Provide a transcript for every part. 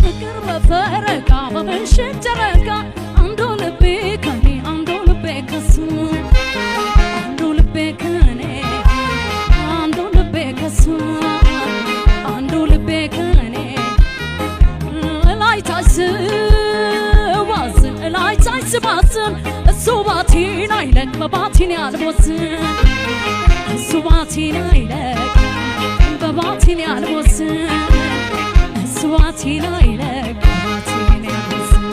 ፍቅር በፈረቃ በምሽት ጨረቃ አንዱ ልቤ ከኔ አንዱ ልቤ ከሱ አንዱ ልቤ ከኔ አንዱ ልቤ ከሱ አንዱ ልቤ ከኔ ላይ ታስባስን ላይ ታስባስን እሱ ባቲን አይለቅ በባቲን ያልቦስን እሱ ባቲን አይለቅ በባቲን ያልቦስን እሱ ባቲን አይለቅ በባቲን ያልቦስን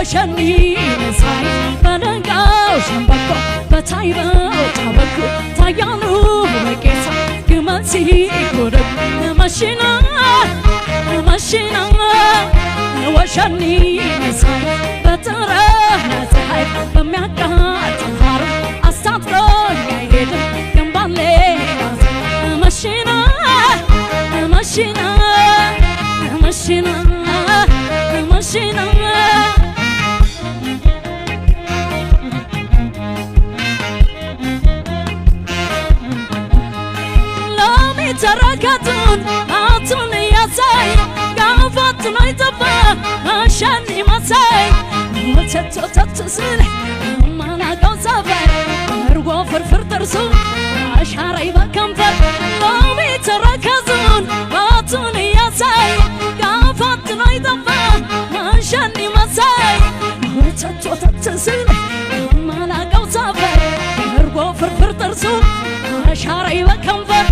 وشني نساي بدنقاو شنبكو بتايبو تابكو تايانو مكيسا كمانسي كورب ماشينا ماشينا وشني نساي بترى نساي بمياكا تهارو أستطرو يايد كمبالي ماشينا ماشينا ماشينا ماشينا تركتون عطوني يا ساي قافتنا يتبا عشاني ما ساي وتتو تتصل ما ناقو سافر ارقو فرفر ترسو عشاري بكنفر قومي تركتون عطوني يا ساي قافتنا يتبا عشاني ما ساي وتتو تتصل ما ناقو سافر ارقو فرفر ترسو عشاري بكنفر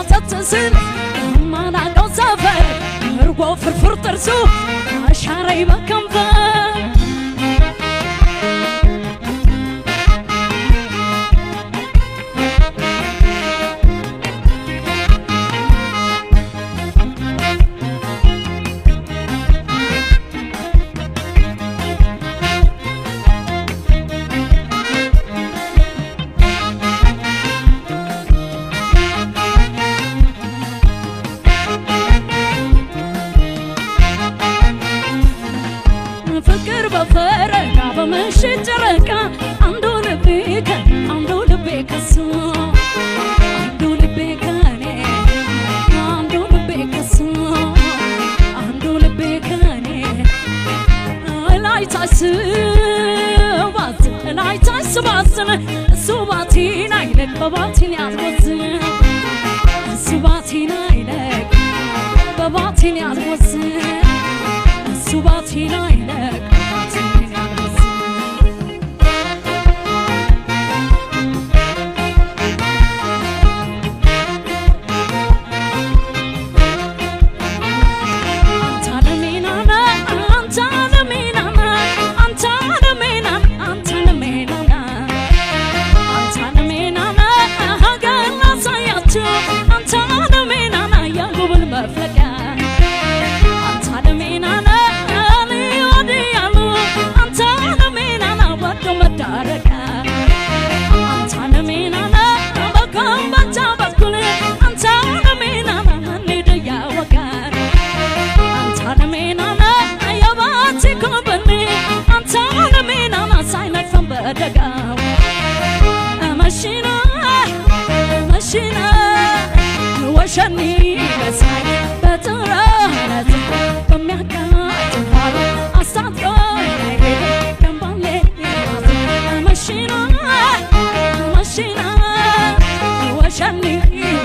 تتصل ما ناقو سافر ارقو فرفر ترسو عشاري بكنفر ፍቅር በፈረቃ በምሽት ጨረቃ አንዱ ልቤ ከኔ አንዱ ልቤ ከሱ አንዱ ልቤ ከኔ አንዱ ልቤ ከሱ አንዱ ልቤ ከኔ ላይ ታስባስን እሱ ባቲን አይለቅ በባቲን ያልቦስን እሱ ባቲን አይለቅ በባቲን ያልቦስን Subatina ilek batina وشني نساي بترى بمياكا تهارو أستطرو يايد كمبالي ماشينا ماشينا وشني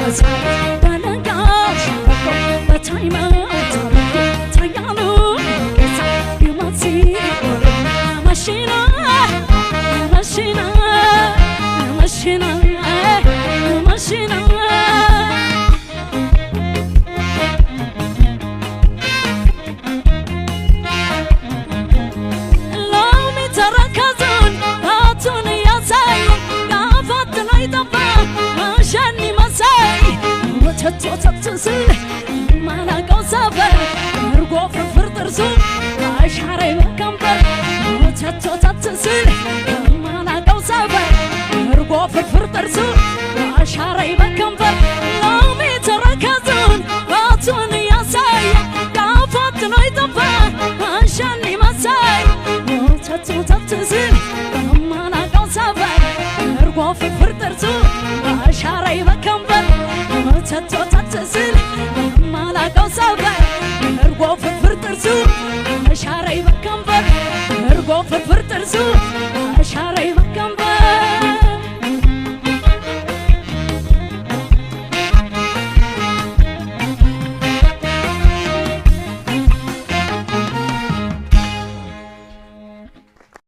نساي بدنقاو شنبكو بتايبو تابكو تايانو مكيسا كمانسي كورب ماشينا ماشينا ماشينا መሽና መሽና ሎሚ ተረከዙን ባቱን ያሳይ ጋፋት ላይ ጠፋ መሸኒ መሳይ ወተት ወተት ስል ማላቀው ሰፈር እርጎ ፍርፍር ጥርሱ አሻራይ በከንፈር ወተት ወተት ስል ማላቀው ሰፈር እርጎ ፍርፍር ጥርሱ አሻራይ በከንፈር ሎሚ ተረከዙን ባቱን ያሳይ ጋፋት ላይ ጠፋ መሸኒ መሳይ ወተት ወተት ስል ማላቀው ሰፈር እርጎ ፍርፍር ጥርሱ አሻራይ በከንፈር ወተት ወተት ስል ማላቀው ሰፈር እርጎ ፍርፍር ጥርሱ